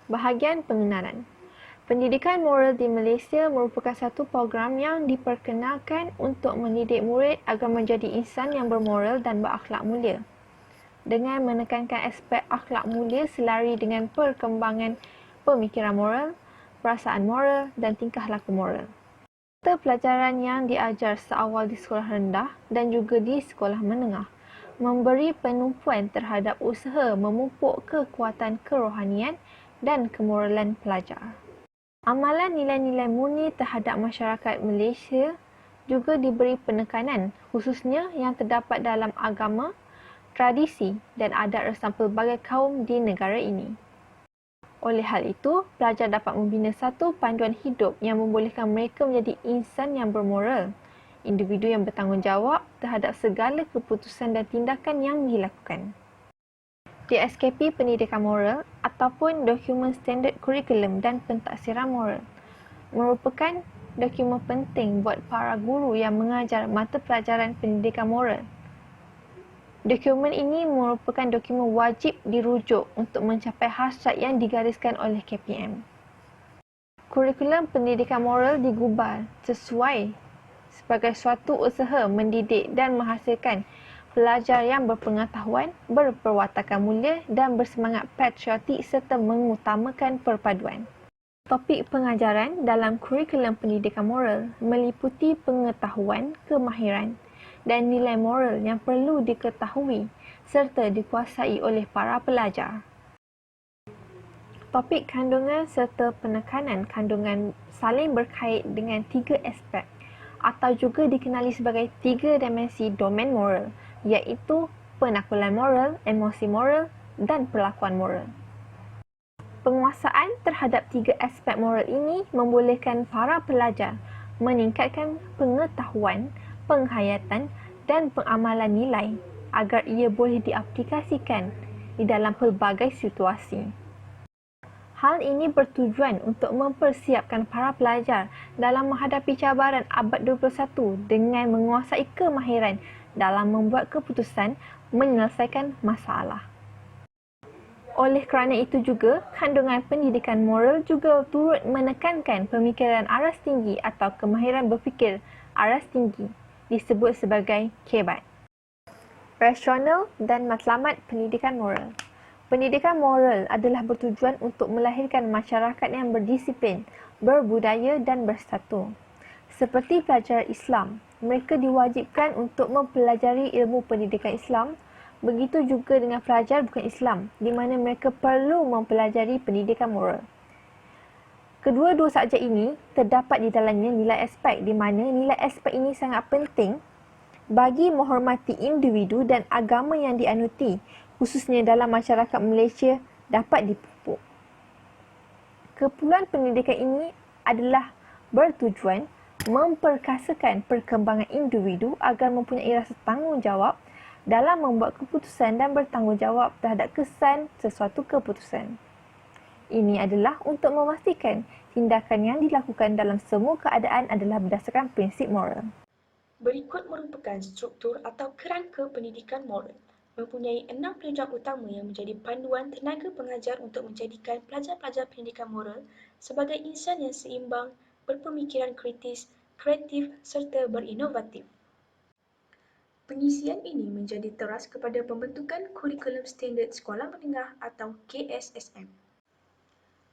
Bahagian pengenalan. Pendidikan moral di Malaysia merupakan satu program yang diperkenalkan untuk mendidik murid agar menjadi insan yang bermoral dan berakhlak mulia. Dengan menekankan aspek akhlak mulia selari dengan perkembangan pemikiran moral, perasaan moral dan tingkah laku moral. Mata pelajaran yang diajar seawal di sekolah rendah dan juga di sekolah menengah memberi penumpuan terhadap usaha memupuk kekuatan kerohanian dan kemoralan pelajar. Amalan nilai-nilai murni terhadap masyarakat Malaysia juga diberi penekanan khususnya yang terdapat dalam agama, tradisi dan adat resam pelbagai kaum di negara ini. Oleh hal itu, pelajar dapat membina satu panduan hidup yang membolehkan mereka menjadi insan yang bermoral, individu yang bertanggungjawab terhadap segala keputusan dan tindakan yang dilakukan. DSKP Pendidikan Moral ataupun Dokumen Standard Kurikulum dan Pentaksiran Moral merupakan dokumen penting buat para guru yang mengajar mata pelajaran pendidikan moral. Dokumen ini merupakan dokumen wajib dirujuk untuk mencapai hasrat yang digariskan oleh KPM. Kurikulum pendidikan moral digubal sesuai sebagai suatu usaha mendidik dan menghasilkan pelajar yang berpengetahuan, berperwatakan mulia dan bersemangat patriotik serta mengutamakan perpaduan. Topik pengajaran dalam kurikulum pendidikan moral meliputi pengetahuan, kemahiran dan nilai moral yang perlu diketahui serta dikuasai oleh para pelajar. Topik kandungan serta penekanan kandungan saling berkait dengan tiga aspek atau juga dikenali sebagai tiga dimensi domain moral, iaitu penakulan moral, emosi moral dan perlakuan moral. Penguasaan terhadap tiga aspek moral ini membolehkan para pelajar meningkatkan pengetahuan, penghayatan dan pengamalan nilai agar ia boleh diaplikasikan di dalam pelbagai situasi. Hal ini bertujuan untuk mempersiapkan para pelajar dalam menghadapi cabaran abad 21 dengan menguasai kemahiran dalam membuat keputusan menyelesaikan masalah. Oleh kerana itu juga, kandungan pendidikan moral juga turut menekankan pemikiran aras tinggi atau kemahiran berfikir aras tinggi, disebut sebagai KEBAT. Rasional dan matlamat pendidikan moral. Pendidikan moral adalah bertujuan untuk melahirkan masyarakat yang berdisiplin, berbudaya dan bersatu. Seperti pelajar Islam, mereka diwajibkan untuk mempelajari ilmu pendidikan Islam. Begitu juga dengan pelajar bukan Islam, di mana mereka perlu mempelajari pendidikan moral. Kedua-dua subjek ini terdapat di dalamnya nilai aspek, di mana nilai aspek ini sangat penting bagi menghormati individu dan agama yang dianuti, khususnya dalam masyarakat Malaysia dapat dipupuk. Keperluan pendidikan ini adalah bertujuan memperkasakan perkembangan individu agar mempunyai rasa tanggungjawab dalam membuat keputusan dan bertanggungjawab terhadap kesan sesuatu keputusan. Ini adalah untuk memastikan tindakan yang dilakukan dalam semua keadaan adalah berdasarkan prinsip moral. Berikut merupakan struktur atau kerangka pendidikan moral. Mempunyai 6 penunjang utama yang menjadi panduan tenaga pengajar untuk menjadikan pelajar-pelajar pendidikan moral sebagai insan yang seimbang, berpemikiran kritis, kreatif serta berinovatif. Pengisian ini menjadi teras kepada pembentukan Kurikulum Standard Sekolah Menengah atau KSSM.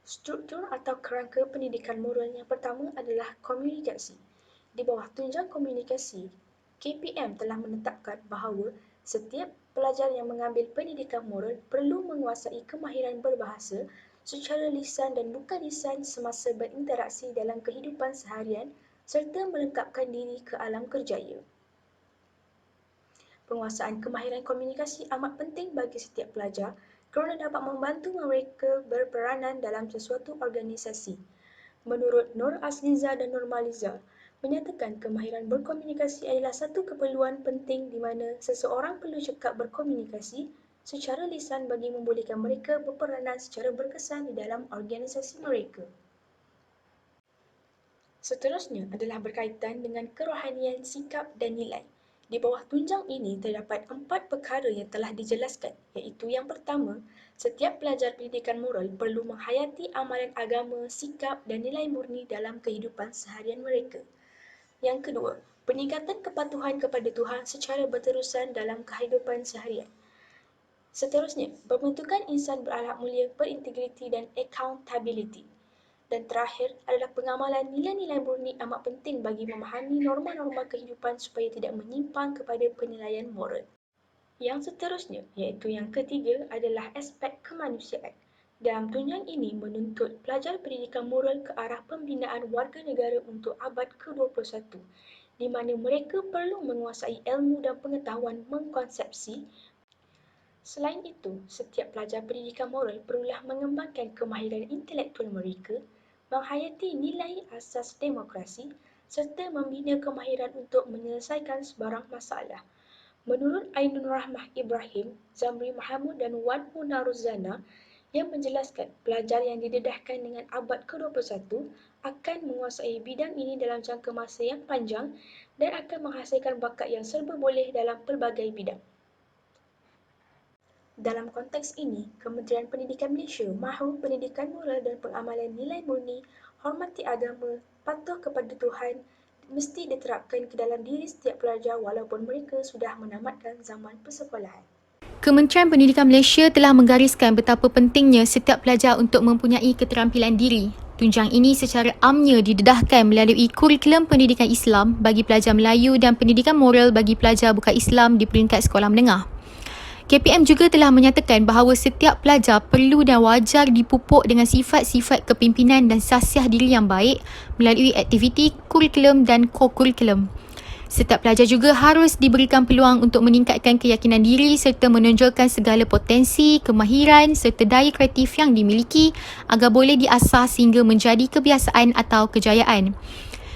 Struktur atau kerangka pendidikan moral yang pertama adalah komunikasi. Di bawah tunjang komunikasi, KPM telah menetapkan bahawa setiap pelajar yang mengambil pendidikan moral perlu menguasai kemahiran berbahasa secara lisan dan bukan lisan semasa berinteraksi dalam kehidupan seharian serta melengkapkan diri ke alam kerjaya. Penguasaan kemahiran komunikasi amat penting bagi setiap pelajar kerana dapat membantu mereka berperanan dalam sesuatu organisasi. Menurut Nur Asliza dan Normaliza, menyatakan kemahiran berkomunikasi adalah satu keperluan penting di mana seseorang perlu cekap berkomunikasi secara lisan bagi membolehkan mereka berperanan secara berkesan di dalam organisasi mereka. Seterusnya adalah berkaitan dengan kerohanian sikap dan nilai. Di bawah tunjang ini terdapat 4 perkara yang telah dijelaskan, iaitu yang pertama, setiap pelajar pendidikan moral perlu menghayati amalan agama, sikap dan nilai murni dalam kehidupan seharian mereka. Yang kedua, peningkatan kepatuhan kepada Tuhan secara berterusan dalam kehidupan seharian. Seterusnya, pembentukan insan berakhlak mulia, berintegriti dan accountability. Dan terakhir adalah pengamalan nilai-nilai murni amat penting bagi memahami norma-norma kehidupan supaya tidak menyimpang kepada penilaian moral. Yang seterusnya, iaitu yang ketiga adalah aspek kemanusiaan. Dalam tunjang ini menuntut pelajar pendidikan moral ke arah pembinaan warga negara untuk abad ke-21, di mana mereka perlu menguasai ilmu dan pengetahuan mengkonsepsi. Selain itu, setiap pelajar pendidikan moral perlulah mengembangkan kemahiran intelektual mereka, menghayati nilai asas demokrasi serta membina kemahiran untuk menyelesaikan sebarang masalah. Menurut Ainun Rahmah Ibrahim, Zamri Mahmud dan Wan Munaruzana yang menjelaskan pelajar yang didedahkan dengan abad ke-21 akan menguasai bidang ini dalam jangka masa yang panjang dan akan menghasilkan bakat yang serba boleh dalam pelbagai bidang. Dalam konteks ini, Kementerian Pendidikan Malaysia mahu pendidikan moral dan pengamalan nilai murni, hormati agama, patuh kepada Tuhan mesti diterapkan ke dalam diri setiap pelajar walaupun mereka sudah menamatkan zaman persekolahan. Kementerian Pendidikan Malaysia telah menggariskan betapa pentingnya setiap pelajar untuk mempunyai keterampilan diri. Tunjang ini secara amnya didedahkan melalui kurikulum pendidikan Islam bagi pelajar Melayu dan pendidikan moral bagi pelajar bukan Islam di peringkat sekolah menengah. KPM juga telah menyatakan bahawa setiap pelajar perlu dan wajar dipupuk dengan sifat-sifat kepimpinan dan sasiah diri yang baik melalui aktiviti kurikulum dan co-kurikulum. Setiap pelajar juga harus diberikan peluang untuk meningkatkan keyakinan diri serta menonjolkan segala potensi, kemahiran serta daya kreatif yang dimiliki agar boleh diasah sehingga menjadi kebiasaan atau kejayaan.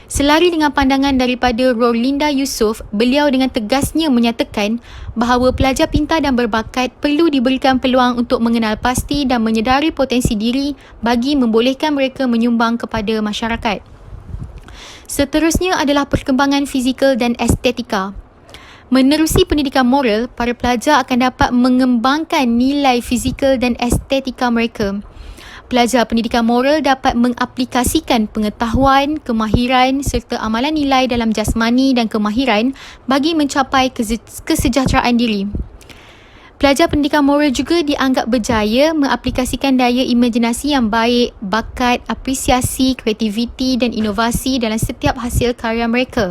Selari dengan pandangan daripada Rolinda Yusof, beliau dengan tegasnya menyatakan bahawa pelajar pintar dan berbakat perlu diberikan peluang untuk mengenal pasti dan menyedari potensi diri bagi membolehkan mereka menyumbang kepada masyarakat. Seterusnya adalah perkembangan fizikal dan estetika. Menerusi pendidikan moral, para pelajar akan dapat mengembangkan nilai fizikal dan estetika mereka. Pelajar pendidikan moral dapat mengaplikasikan pengetahuan, kemahiran serta amalan nilai dalam jasmani dan kemahiran bagi mencapai kesejahteraan diri. Pelajar pendidikan moral juga dianggap berjaya mengaplikasikan daya imajinasi yang baik, bakat, apresiasi, kreativiti dan inovasi dalam setiap hasil karya mereka.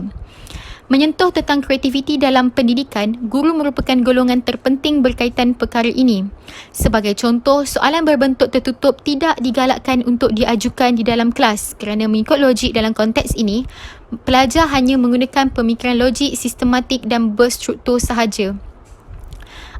Menyentuh tentang kreativiti dalam pendidikan, guru merupakan golongan terpenting berkaitan perkara ini. Sebagai contoh, soalan berbentuk tertutup tidak digalakkan untuk diajukan di dalam kelas kerana mengikut logik dalam konteks ini, pelajar hanya menggunakan pemikiran logik, sistematik dan berstruktur sahaja.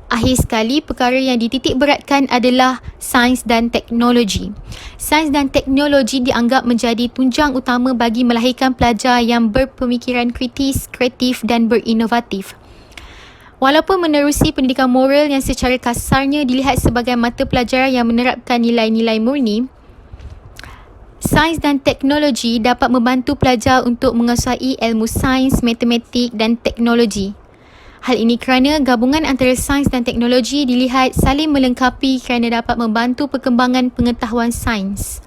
Akhir sekali, perkara yang dititik beratkan adalah sains dan teknologi. Sains dan teknologi dianggap menjadi tunjang utama bagi melahirkan pelajar yang berpemikiran kritis, kreatif dan berinovatif. Walaupun menerusi pendidikan moral yang secara kasarnya dilihat sebagai mata pelajaran yang menerapkan nilai-nilai murni, sains dan teknologi dapat membantu pelajar untuk menguasai ilmu sains, matematik dan teknologi. Hal ini kerana gabungan antara sains dan teknologi dilihat saling melengkapi kerana dapat membantu perkembangan pengetahuan sains.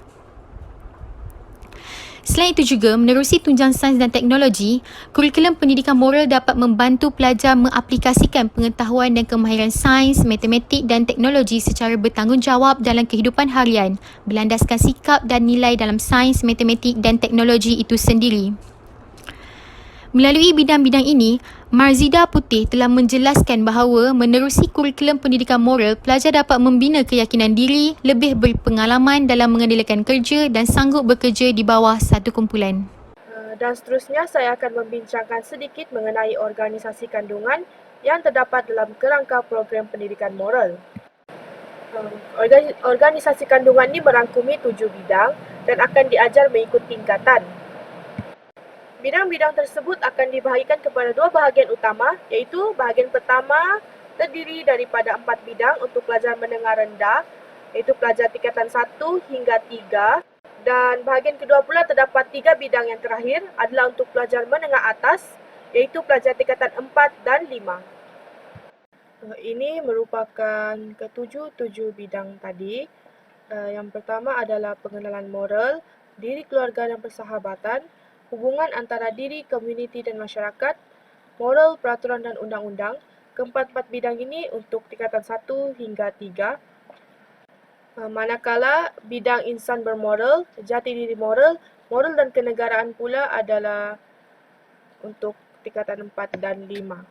Selain itu juga, menerusi tunjang sains dan teknologi, kurikulum pendidikan moral dapat membantu pelajar mengaplikasikan pengetahuan dan kemahiran sains, matematik dan teknologi secara bertanggungjawab dalam kehidupan harian, berlandaskan sikap dan nilai dalam sains, matematik dan teknologi itu sendiri. Melalui bidang-bidang ini, Marzida Putih telah menjelaskan bahawa menerusi kurikulum pendidikan moral, pelajar dapat membina keyakinan diri, lebih berpengalaman dalam mengendalikan kerja dan sanggup bekerja di bawah satu kumpulan. Dan seterusnya saya akan membincangkan sedikit mengenai organisasi kandungan yang terdapat dalam kerangka program pendidikan moral. Organisasi kandungan ini merangkumi 7 bidang dan akan diajar mengikut tingkatan. Bidang-bidang tersebut akan dibahagikan kepada 2 bahagian utama, iaitu bahagian pertama terdiri daripada 4 bidang untuk pelajar menengah rendah, iaitu pelajar tingkatan 1 hingga 3, dan bahagian kedua pula terdapat 3 bidang yang terakhir adalah untuk pelajar menengah atas, iaitu pelajar tingkatan 4 dan 5. Ini merupakan ketujuh bidang tadi. Yang pertama adalah pengenalan moral, diri keluarga dan persahabatan, hubungan antara diri, komuniti dan masyarakat, moral, peraturan dan undang-undang. Keempat-empat bidang ini untuk tingkatan 1 hingga 3. Manakala bidang insan bermoral, jati diri moral, moral dan kenegaraan pula adalah untuk tingkatan 4 dan 5.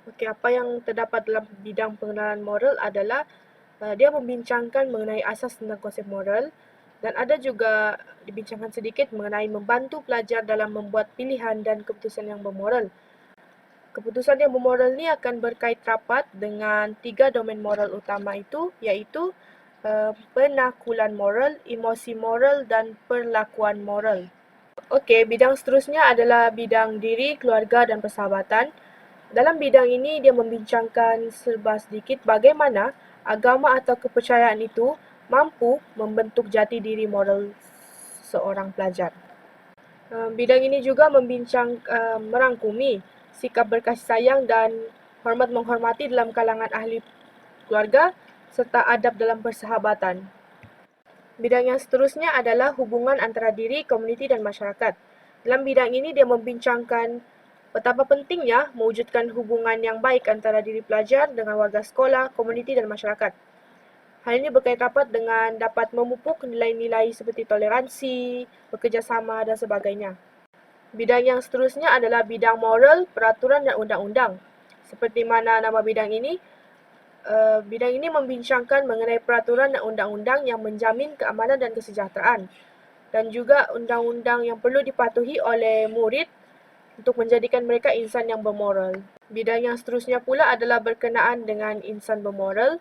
Okey, apa yang terdapat dalam bidang pengenalan moral adalah dia membincangkan mengenai asas tentang konsep moral dan ada juga dibincangkan sedikit mengenai membantu pelajar dalam membuat pilihan dan keputusan yang bermoral. Keputusan yang bermoral ni akan berkait rapat dengan 3 domain moral utama itu, iaitu penakulan moral, emosi moral dan perlakuan moral. Okey, bidang seterusnya adalah bidang diri, keluarga dan persahabatan. Dalam bidang ini, dia membincangkan serba sedikit bagaimana agama atau kepercayaan itu mampu membentuk jati diri moral seorang pelajar. Bidang ini juga merangkumi sikap berkasih sayang dan hormat menghormati dalam kalangan ahli keluarga serta adab dalam persahabatan. Bidang yang seterusnya adalah hubungan antara diri, komuniti dan masyarakat. Dalam bidang ini, dia membincangkan betapa pentingnya mewujudkan hubungan yang baik antara diri pelajar dengan warga sekolah, komuniti dan masyarakat. Hal ini berkait rapat dengan dapat memupuk nilai-nilai seperti toleransi, bekerjasama dan sebagainya. Bidang yang seterusnya adalah bidang moral, peraturan dan undang-undang. Seperti mana nama bidang ini membincangkan mengenai peraturan dan undang-undang yang menjamin keamanan dan kesejahteraan dan juga undang-undang yang perlu dipatuhi oleh murid untuk menjadikan mereka insan yang bermoral. Bidang yang seterusnya pula adalah berkenaan dengan insan bermoral.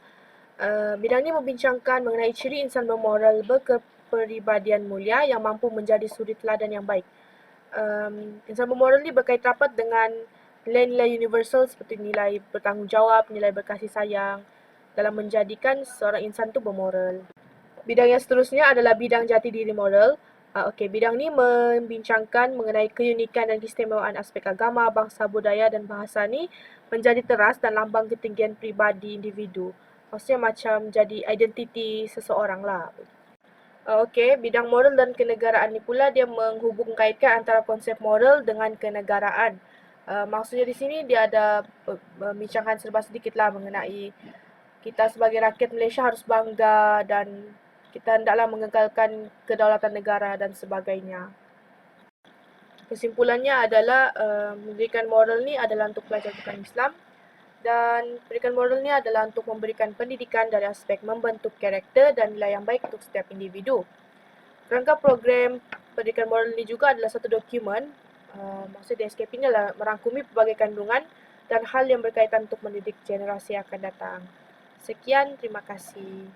Bidang ini membincangkan mengenai ciri insan bermoral berkepribadian mulia yang mampu menjadi suri teladan yang baik. Insan bermoral ini berkait rapat dengan nilai-nilai universal seperti nilai bertanggungjawab, nilai berkasih sayang dalam menjadikan seorang insan itu bermoral. Bidang yang seterusnya adalah bidang jati diri moral. Bidang ini membincangkan mengenai keunikan dan keistimewaan aspek agama, bangsa, budaya dan bahasa ni menjadi teras dan lambang ketinggian pribadi individu. Maksudnya macam jadi identiti seseorang lah. Bidang moral dan kenegaraan ni pula dia menghubung kaitkan antara konsep moral dengan kenegaraan. Maksudnya di sini dia ada membincangkan serba sedikit lah mengenai kita sebagai rakyat Malaysia harus bangga dan kita hendaklah mengekalkan kedaulatan negara dan sebagainya. Kesimpulannya adalah pendidikan moral ni adalah untuk pelajar bukan Islam dan pendidikan moral ni adalah untuk memberikan pendidikan dari aspek membentuk karakter dan nilai yang baik untuk setiap individu. Kerangka program pendidikan moral ni juga adalah satu dokumen, maksud DSKP ni adalah merangkumi pelbagai kandungan dan hal yang berkaitan untuk mendidik generasi yang akan datang. Sekian, terima kasih.